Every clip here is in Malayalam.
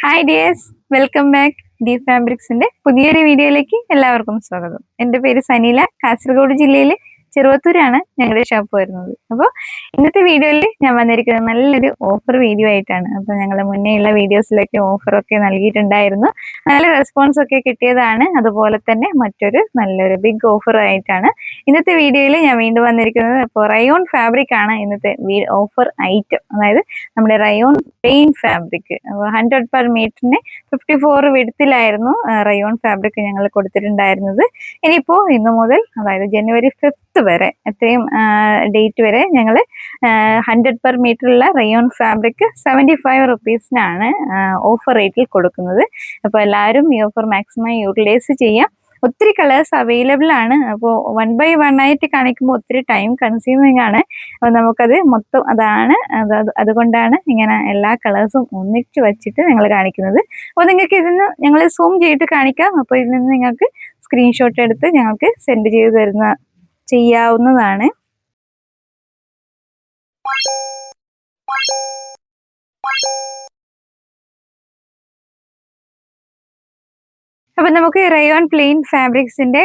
Hi dears, welcome back. D ഫാബ്രിക്സിന്റെ പുതിയൊരു വീഡിയോയിലേക്ക് എല്ലാവർക്കും സ്വാഗതം. എൻ്റെ പേര് സനീല. കാസർഗോഡ് ജില്ലയിലെ ചെറുവത്തൂരാണ് ഞങ്ങളുടെ ഷോപ്പ് വരുന്നത്. അപ്പോൾ ഇന്നത്തെ വീഡിയോയിൽ ഞാൻ വന്നിരിക്കുന്നത് നല്ലൊരു ഓഫർ വീഡിയോ ആയിട്ടാണ്. അപ്പോൾ ഞങ്ങൾ മുന്നേ ഉള്ള വീഡിയോസിലൊക്കെ ഓഫറൊക്കെ നൽകിയിട്ടുണ്ടായിരുന്നു, നല്ല റെസ്പോൺസ് ഒക്കെ കിട്ടിയതാണ്. അതുപോലെ തന്നെ മറ്റൊരു നല്ലൊരു ബിഗ് ഓഫർ ആയിട്ടാണ് ഇന്നത്തെ വീഡിയോയിൽ ഞാൻ വീണ്ടും വന്നിരിക്കുന്നത്. അപ്പോൾ റയോൺ ഫാബ്രിക് ആണ് ഇന്നത്തെ ഓഫർ ഐറ്റം, അതായത് നമ്മുടെ റയോൺ പ്ലെയിൻ ഫാബ്രിക് 100 പെർ മീറ്ററിന് 54 വിഡ്ത്തിലായിരുന്നു റയോൺ ഫാബ്രിക് ഞങ്ങൾ കൊടുത്തിട്ടുണ്ടായിരുന്നത്. ഇനിയിപ്പോൾ ഇന്ന് മുതൽ, അതായത് ജനുവരി 5th വരെ, അത്രയും ഡേറ്റ് വരെ ഞങ്ങൾ 100 പെർ മീറ്ററുള്ള റയോൺ ഫാബ്രിക് 75 റുപ്പീസിനാണ് ഓഫർ റേറ്റിൽ കൊടുക്കുന്നത്. അപ്പോൾ എല്ലാവരും ഈ ഓഫർ മാക്സിമം യൂട്ടിലൈസ് ചെയ്യാം. ഒത്തിരി കളേഴ്സ് അവൈലബിൾ ആണ്. അപ്പോൾ 1 by 1 ആയിട്ട് കാണിക്കുമ്പോൾ ഒത്തിരി ടൈം കൺസ്യൂമിങ് ആണ്. അപ്പോൾ നമുക്കത് മൊത്തം അതുകൊണ്ടാണ് ഇങ്ങനെ എല്ലാ കളേഴ്സും ഒന്നിച്ച് വെച്ചിട്ട് ഞങ്ങൾ കാണിക്കുന്നത്. അപ്പോൾ നിങ്ങൾക്ക് ഇതിന് ഞങ്ങൾ സൂം ചെയ്തിട്ട് കാണിക്കാം. അപ്പോൾ ഇതിൽ നിന്ന് നിങ്ങൾക്ക് സ്ക്രീൻഷോട്ട് എടുത്ത് ഞങ്ങൾക്ക് സെൻഡ് ചെയ്യാവുന്നതാണ്. അപ്പൊ നമുക്ക് റയോൺ പ്ലെയിൻ ഫാബ്രിക്സിന്റെ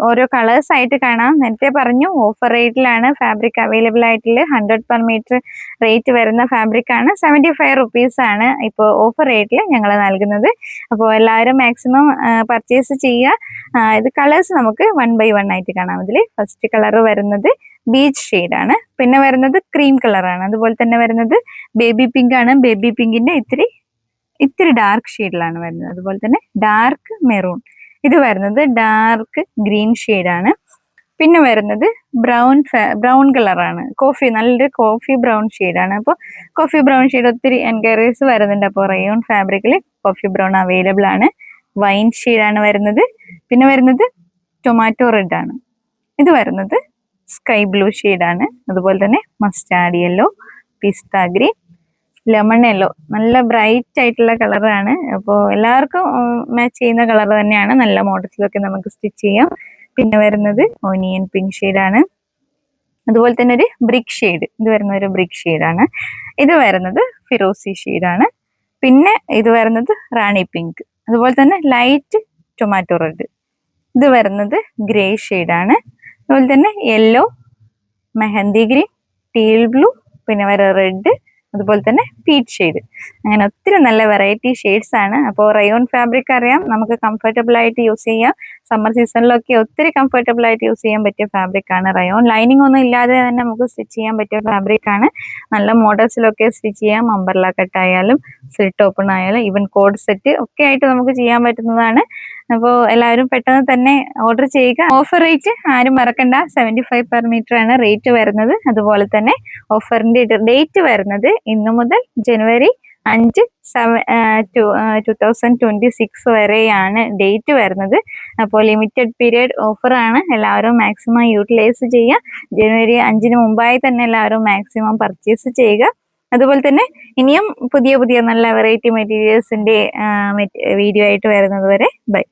ഓരോ കളേഴ്സ് ആയിട്ട് കാണാം. നേരത്തെ പറഞ്ഞു ഓഫർ റേറ്റിലാണ് ഫാബ്രിക് അവൈലബിൾ ആയിട്ടുള്ള. 100 പെർ മീറ്റർ റേറ്റ് വരുന്ന ഫാബ്രിക് ആണ്. 75 റുപ്പീസ് ആണ് ഇപ്പോൾ ഓഫർ റേറ്റിൽ ഞങ്ങൾ നൽകുന്നത്. അപ്പോൾ എല്ലാവരും മാക്സിമം പർച്ചേസ് ചെയ്യുക. ഇത് കളേഴ്സ് നമുക്ക് 1 by 1 ആയിട്ട് കാണാം. ഇതിൽ ഫസ്റ്റ് കളർ വരുന്നത് ബീച്ച് ഷെയ്ഡ് ആണ്, പിന്നെ വരുന്നത് ക്രീം കളറാണ്, അതുപോലെ തന്നെ വരുന്നത് ബേബി പിങ്ക് ആണ്. ബേബി പിങ്കിന്റെ ഇത്തിരി ഡാർക്ക് ഷെയ്ഡിലാണ് വരുന്നത്. അതുപോലെ തന്നെ ഡാർക്ക് മെറൂൺ, ഇത് വരുന്നത് ഡാർക്ക് ഗ്രീൻ ഷെയ്ഡാണ്. പിന്നെ വരുന്നത് ബ്രൗൺ കളറാണ്, നല്ലൊരു കോഫി ബ്രൗൺ ഷെയ്ഡാണ്. അപ്പോൾ കോഫി ബ്രൗൺ ഷെയ്ഡ് ഒത്തിരി എൻക്വയറീസ് വരുന്നുണ്ട്. അപ്പോൾ റയോൺ ഫാബ്രിക്കിൽ കോഫി ബ്രൗൺ അവൈലബിൾ ആണ്. വൈൻ ഷെയ്ഡാണ് വരുന്നത്. പിന്നെ വരുന്നത് ടൊമാറ്റോ റെഡ് ആണ്. ഇത് വരുന്നത് സ്കൈ ബ്ലൂ ഷെയ്ഡാണ്. അതുപോലെ തന്നെ മസ്റ്റാർഡ് യെല്ലോ, പിസ്ത ഗ്രീൻ, ലെമൺ യെല്ലോ, നല്ല ബ്രൈറ്റ് ആയിട്ടുള്ള കളറാണ്. അപ്പോൾ എല്ലാവർക്കും മാച്ച് ചെയ്യുന്ന കളർ തന്നെയാണ്. നല്ല മോഡൽസിലൊക്കെ നമുക്ക് സ്റ്റിച്ച് ചെയ്യാം. പിന്നെ വരുന്നത് ഓനിയൻ പിങ്ക് ഷെയ്ഡാണ്. അതുപോലെ തന്നെ ഒരു ബ്രിക്ക് ഷെയ്ഡ്, ഇത് വരുന്ന ഒരു ബ്രിക്ക് ഷെയ്ഡാണ്. ഇത് വരുന്നത് ഫിറോസി ഷെയ്ഡാണ്. പിന്നെ ഇത് വരുന്നത് റാണി പിങ്ക്, അതുപോലെ തന്നെ ലൈറ്റ് ടൊമാറ്റോ റെഡ്, ഇത് വരുന്നത് ഗ്രേ ഷെയ്ഡാണ്. അതുപോലെ തന്നെ yellow, mehndi green, teal blue, പിന്നെ വേറെ റെഡ്, അതുപോലെ തന്നെ പീച്ച് ഷെയ്ഡ്. അങ്ങനെ ഒത്തിരി നല്ല വെറൈറ്റി ഷെയ്ഡ്സ് ആണ്. അപ്പോൾ റയോൺ ഫാബ്രിക് അറിയാം, നമുക്ക് കംഫർട്ടബിൾ ആയിട്ട് യൂസ് ചെയ്യാം. സമ്മർ സീസണിലൊക്കെ ഒത്തിരി കംഫർട്ടബിൾ ആയിട്ട് യൂസ് ചെയ്യാൻ പറ്റിയ ഫാബ്രിക് ആണ് റയോൺ. ലൈനിങ് ഒന്നും ഇല്ലാതെ തന്നെ നമുക്ക് സ്റ്റിച്ച് ചെയ്യാൻ പറ്റിയ ഫാബ്രിക് ആണ്. നല്ല മോഡൽസിലൊക്കെ സ്റ്റിച്ച് ചെയ്യാം. അംബർല കട്ട് ആയാലും സ്ലിറ്റ് ഓപ്പൺ ആയാലും ഈവൻ കോഡ് സെറ്റ് ഒക്കെ ആയിട്ട് നമുക്ക് ചെയ്യാൻ പറ്റുന്നതാണ്. അപ്പോൾ എല്ലാവരും പെട്ടെന്ന് തന്നെ ഓർഡർ ചെയ്യുക. ഓഫർ റേറ്റ് ആരും മറക്കണ്ട, 75 പെർ മീറ്റർ ആണ് റേറ്റ് വരുന്നത്. അതുപോലെ തന്നെ ഓഫറിന്റെ ഡേറ്റ് വരുന്നത് ഇന്നു മുതൽ ജനുവരി 5, 2026 വരെയാണ് ഡേറ്റ് വരുന്നത്. അപ്പോൾ ലിമിറ്റഡ് പീരിയഡ് ഓഫർ ആണ്. എല്ലാവരും മാക്സിമം യൂട്ടിലൈസ് ചെയ്യുക. ജനുവരി 5-ന് മുമ്പായി തന്നെ എല്ലാവരും മാക്സിമം പർച്ചേസ് ചെയ്യുക. അതുപോലെ തന്നെ ഇനിയും പുതിയ നല്ല വെറൈറ്റി മെറ്റീരിയൽസിന്റെ വീഡിയോ ആയിട്ട് വരുന്നത് വരെ ബൈ.